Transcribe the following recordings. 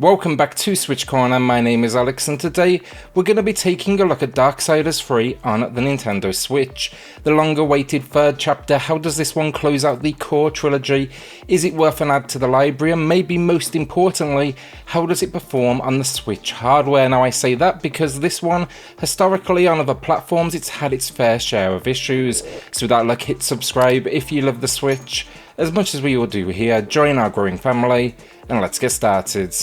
Welcome back to SwitchCorner, my name is Alex and today we're going to be taking a look at Darksiders 3 on the Nintendo Switch. The long awaited third chapter, how does this one close out the core trilogy? Is it worth an add to the library? And maybe most importantly, how does it perform on the Switch hardware? Now I say that because this one, historically on other platforms, it's had its fair share of issues. So without luck, hit subscribe if you love the Switch, as much as we all do here. Join our growing family and let's get started.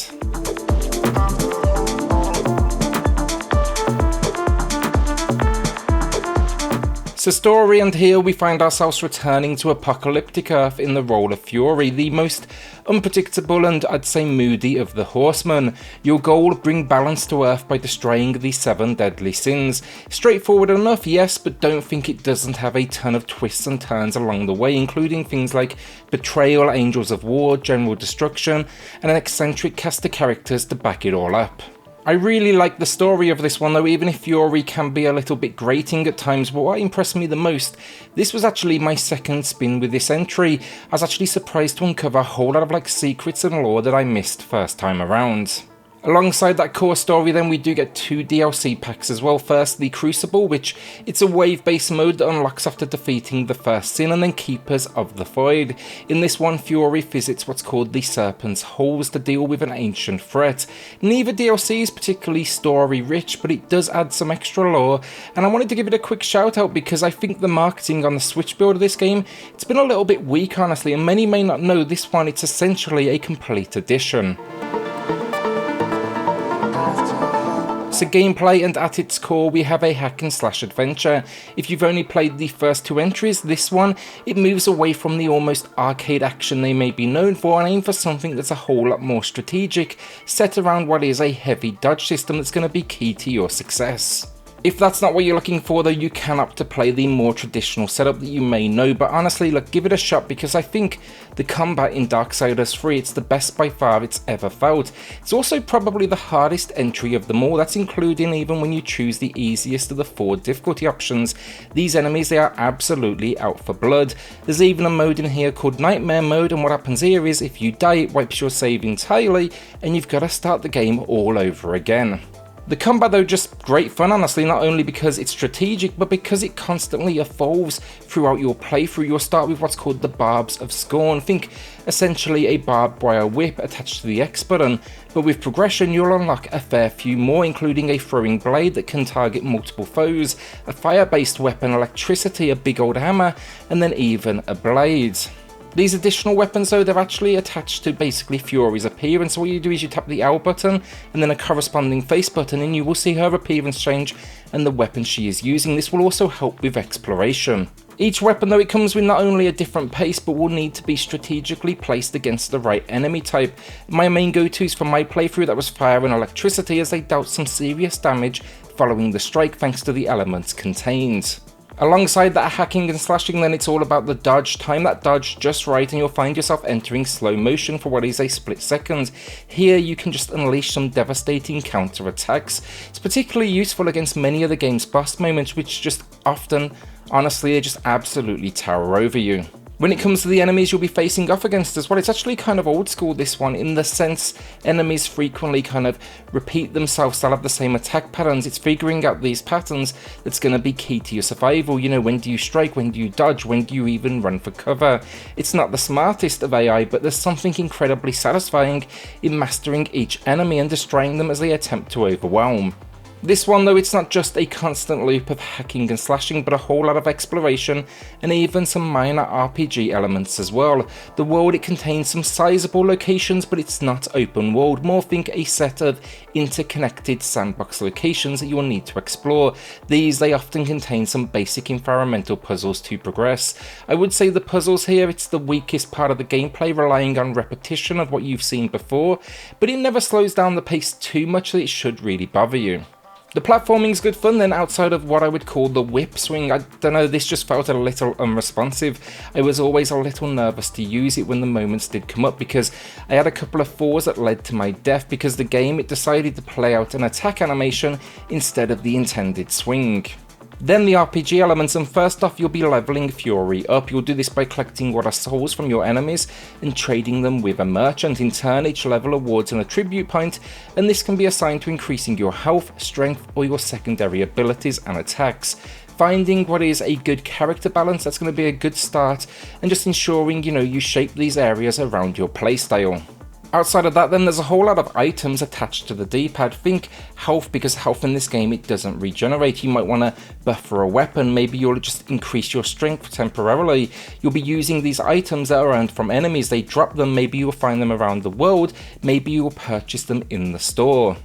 So story, and here we find ourselves returning to apocalyptic Earth in the role of Fury, the most unpredictable and I'd say moody of the Horsemen. Your goal, bring balance to Earth by destroying the 7 deadly sins. Straightforward enough, yes, but don't think it doesn't have a ton of twists and turns along the way, including things like betrayal, angels of war, general destruction, and an eccentric cast of characters to back it all up. I really like the story of this one though, even if Fury can be a little bit grating at times, but what impressed me the most, this was actually my second spin with this entry. I was actually surprised to uncover a whole lot of secrets and lore that I missed first time around. Alongside that core story then, we do get 2 DLC packs as well. First, the Crucible, which it's a wave-based mode that unlocks after defeating the first sin, and then Keepers of the Void. In this one, Fury visits what's called the Serpent's Holes to deal with an ancient threat. Neither DLC is particularly story-rich, but it does add some extra lore, and I wanted to give it a quick shout-out because I think the marketing on the Switch build of this game, it's been a little bit weak honestly, and many may not know this one, it's essentially a complete edition. So gameplay, and at its core we have a hack and slash adventure. If you've only played the first 2 entries, this one, it moves away from the almost arcade action they may be known for and aim for something that's a whole lot more strategic, set around what is a heavy dodge system that's going to be key to your success. If that's not what you're looking for though, you can opt to play the more traditional setup that you may know, but honestly, look, give it a shot because I think the combat in Darksiders 3, it's the best by far it's ever felt. It's also probably the hardest entry of them all, that's including even when you choose the easiest of the 4 difficulty options. These enemies, they are absolutely out for blood. There's even a mode in here called Nightmare Mode, and what happens here is if you die, it wipes your save entirely and you've got to start the game all over again. The combat though, just great fun honestly, not only because it's strategic, but because it constantly evolves throughout your playthrough. You'll start with what's called the Barbs of Scorn, think essentially a barbed wire whip attached to the X button, but with progression you'll unlock a fair few more, including a throwing blade that can target multiple foes, a fire-based weapon, electricity, a big old hammer, and then even a blade. These additional weapons though, they're actually attached to basically Fury's appearance. All you do is you tap the L button and then a corresponding face button and you will see her appearance change and the weapon she is using. This will also help with exploration. Each weapon though, it comes with not only a different pace but will need to be strategically placed against the right enemy type. My main go-tos for my playthrough, that was fire and electricity, as they dealt some serious damage following the strike thanks to the elements contained. Alongside that hacking and slashing then, it's all about the dodge. Time that dodge just right and you'll find yourself entering slow motion for what is a split second. Here you can just unleash some devastating counter attacks. It's particularly useful against many of the game's boss moments, which just often, honestly, they just absolutely tower over you. When it comes to the enemies you'll be facing off against as well, it's actually kind of old school this one, in the sense enemies frequently kind of repeat themselves, they'll have the same attack patterns. It's figuring out these patterns that's going to be key to your survival. You know, when do you strike, when do you dodge, when do you even run for cover? It's not the smartest of AI, but there's something incredibly satisfying in mastering each enemy and destroying them as they attempt to overwhelm. This one though, it's not just a constant loop of hacking and slashing, but a whole lot of exploration and even some minor RPG elements as well. The world, it contains some sizable locations, but it's not open world, more think a set of interconnected sandbox locations that you will need to explore. These, they often contain some basic environmental puzzles to progress. I would say the puzzles here, it's the weakest part of the gameplay, relying on repetition of what you've seen before, but it never slows down the pace too much that it should really bother you. The platforming's good fun then, outside of what I would call the whip swing. I don't know, this just felt a little unresponsive. I was always a little nervous to use it when the moments did come up because I had a couple of falls that led to my death because the game, it decided to play out an attack animation instead of the intended swing. Then the RPG elements, and first off you'll be leveling Fury up. You'll do this by collecting what are souls from your enemies and trading them with a merchant. In turn, each level awards an attribute point, and this can be assigned to increasing your health, strength, or your secondary abilities and attacks. Finding what is a good character balance, that's going to be a good start, and just ensuring you shape these areas around your playstyle. Outside of that then, there's a whole lot of items attached to the D-pad. Think health, because health in this game, it doesn't regenerate. You might want to buffer a weapon, maybe you'll just increase your strength temporarily. You'll be using these items that are earned from enemies, they drop them, maybe you'll find them around the world, maybe you'll purchase them in the store.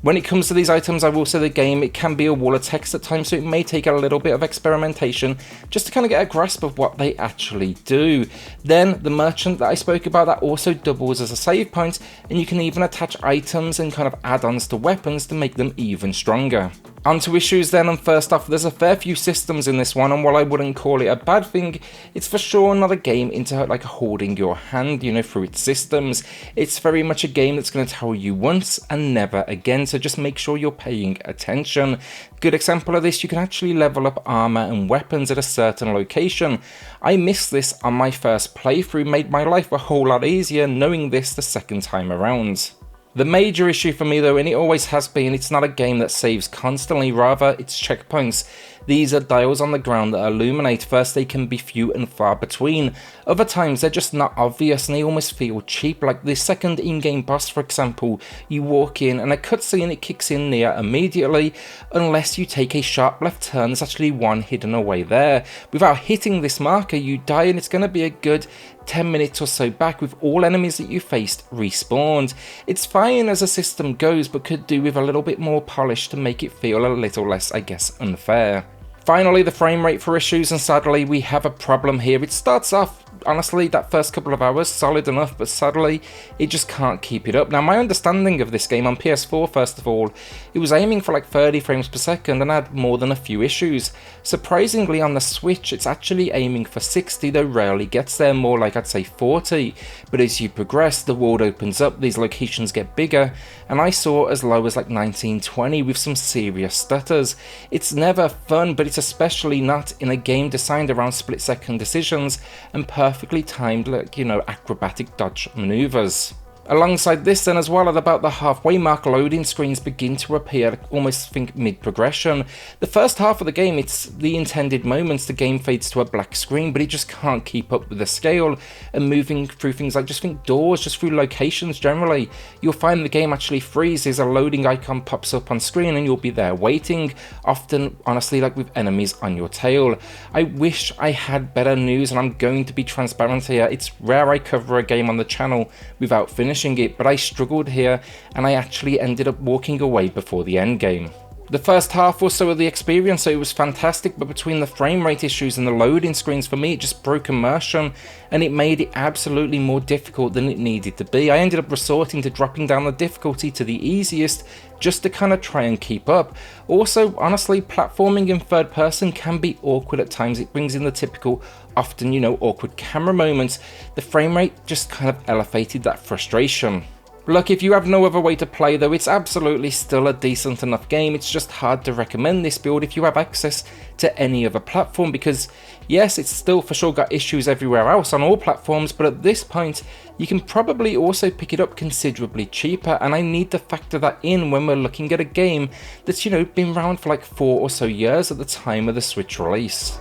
When it comes to these items, I will say the game, it can be a wall of text at times, so it may take a little bit of experimentation just to kind of get a grasp of what they actually do. Then the merchant that I spoke about, that also doubles as a save point, and you can even attach items and kind of add-ons to weapons to make them even stronger. Onto issues then, and first off, there's a fair few systems in this one, and while I wouldn't call it a bad thing, it's for sure not a game into like holding your hand, through its systems. It's very much a game that's going to tell you once and never again, so just make sure you're paying attention. Good example of this, you can actually level up armor and weapons at a certain location. I missed this on my first playthrough, made my life a whole lot easier knowing this the second time around. The major issue for me though, and it always has been, it's not a game that saves constantly, rather it's checkpoints. These are dials on the ground that illuminate. First, they can be few and far between. Other times, they're just not obvious and they almost feel cheap. Like the second in-game boss, for example, you walk in and a cutscene, it kicks in near immediately, unless you take a sharp left turn. There's actually one hidden away there. Without hitting this marker, you die, and it's going to be a good 10 minutes or so back with all enemies that you faced respawned. It's fine as a system goes, but could do with a little bit more polish to make it feel a little less, I guess, unfair. Finally, the frame rate for issues, and sadly we have a problem here. It starts off, honestly, that first couple of hours solid enough, but sadly it just can't keep it up. Now, my understanding of this game on PS4, first of all, it was aiming for like 30 frames per second and had more than a few issues. Surprisingly, on the Switch it's actually aiming for 60, though rarely gets there, more like I'd say 40. But as you progress, the world opens up, these locations get bigger, and I saw as low as like 1920 with some serious stutters. It's never fun, but it's especially not in a game designed around split-second decisions and perfectly timed, like, acrobatic dodge maneuvers. Alongside this then as well, at about the halfway mark, loading screens begin to appear, almost think mid-progression. The first half of the game, it's the intended moments, the game fades to a black screen, but it just can't keep up with the scale, and moving through things like, just think doors, just through locations generally, you'll find the game actually freezes, a loading icon pops up on screen and you'll be there waiting, often honestly like with enemies on your tail. I wish I had better news, and I'm going to be transparent here, it's rare I cover a game on the channel without finishing it, but I struggled here and I actually ended up walking away before the end game. The first half or so of the experience, so it was fantastic, but between the frame rate issues and the loading screens, for me it just broke immersion and it made it absolutely more difficult than it needed to be. I ended up resorting to dropping down the difficulty to the easiest just to kind of try and keep up. Also, honestly, platforming in third person can be awkward at times. It brings in the typical, often, awkward camera moments. The frame rate just kind of elevated that frustration. Look, if you have no other way to play though, it's absolutely still a decent enough game. It's just hard to recommend this build if you have access to any other platform, because yes, it's still for sure got issues everywhere else on all platforms, but at this point you can probably also pick it up considerably cheaper, and I need to factor that in when we're looking at a game that's been around for like 4 or so years at the time of the Switch release.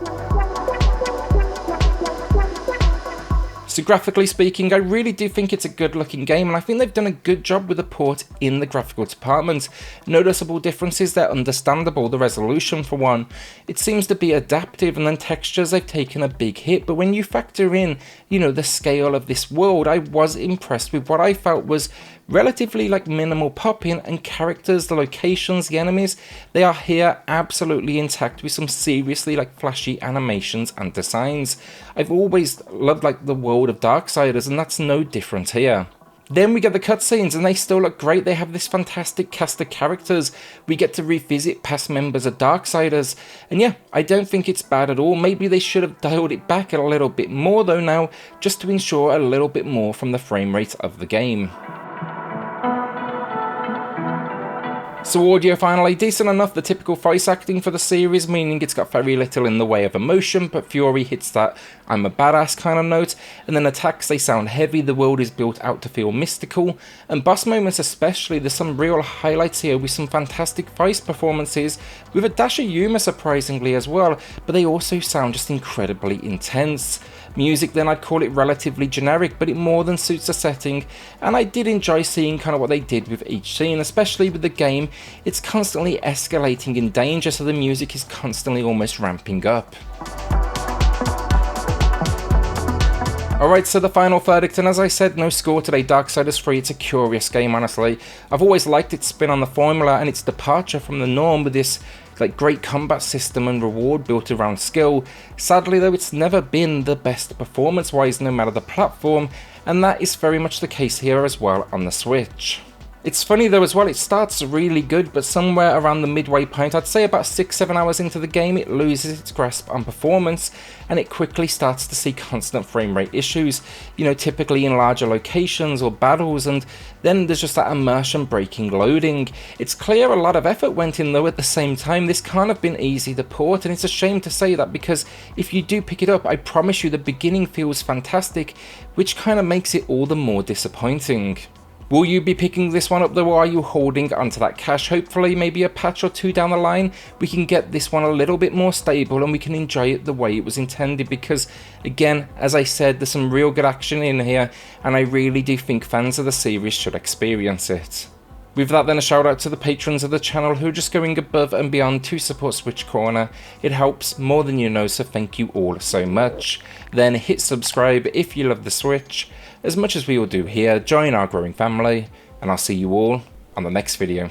So graphically speaking, I really do think it's a good looking game, and I think they've done a good job with the port in the graphical department. Noticeable differences, they're understandable, the resolution for one. It seems to be adaptive, and then textures, they've taken a big hit, but when you factor in, the scale of this world, I was impressed with what I felt was relatively like minimal popping, and characters, the locations, the enemies, they are here absolutely intact with some seriously like flashy animations and designs. I've always loved like the world of Darksiders, and that's no different here. Then we get the cutscenes, and they still look great. They have this fantastic cast of characters. We get to revisit past members of Darksiders, and yeah, I don't think it's bad at all. Maybe they should have dialed it back a little bit more though now, just to ensure a little bit more from the frame rate of the game. So audio finally, decent enough, the typical voice acting for the series, meaning it's got very little in the way of emotion, but Fury hits that I'm a badass kind of note, and then attacks, they sound heavy, the world is built out to feel mystical, and boss moments especially, there's some real highlights here with some fantastic voice performances, with a dash of humour surprisingly as well, but they also sound just incredibly intense. Music then, I'd call it relatively generic, but it more than suits the setting, and I did enjoy seeing kind of what they did with each scene, especially with the game. It's constantly escalating in danger, so the music is constantly almost ramping up. Alright, so the final verdict, and as I said, no score today. Darksiders 3, it's a curious game, honestly. I've always liked its spin on the formula and its departure from the norm with this great combat system and reward built around skill. Sadly though, it's never been the best performance wise no matter the platform, and that is very much the case here as well on the Switch. It's funny though as well, it starts really good, but somewhere around the midway point, I'd say about 6-7 hours into the game, it loses its grasp on performance, and it quickly starts to see constant frame rate issues, you know, typically in larger locations or battles, and then there's just that immersion breaking loading. It's clear a lot of effort went in though at the same time. This can't have been easy to port, and it's a shame to say that, because if you do pick it up, I promise you the beginning feels fantastic, which kind of makes it all the more disappointing. Will you be picking this one up though, or are you holding onto that cash? Hopefully maybe a patch or two down the line we can get this one a little bit more stable and we can enjoy it the way it was intended, because again, as I said, there's some real good action in here and I really do think fans of the series should experience it. With that then, a shout out to the patrons of the channel who are just going above and beyond to support SwitchCorner. It helps more than you know, so thank you all so much. Then hit subscribe if you love the Switch, as much as we all do here. Join our growing family, and I'll see you all on the next video.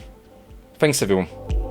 Thanks everyone.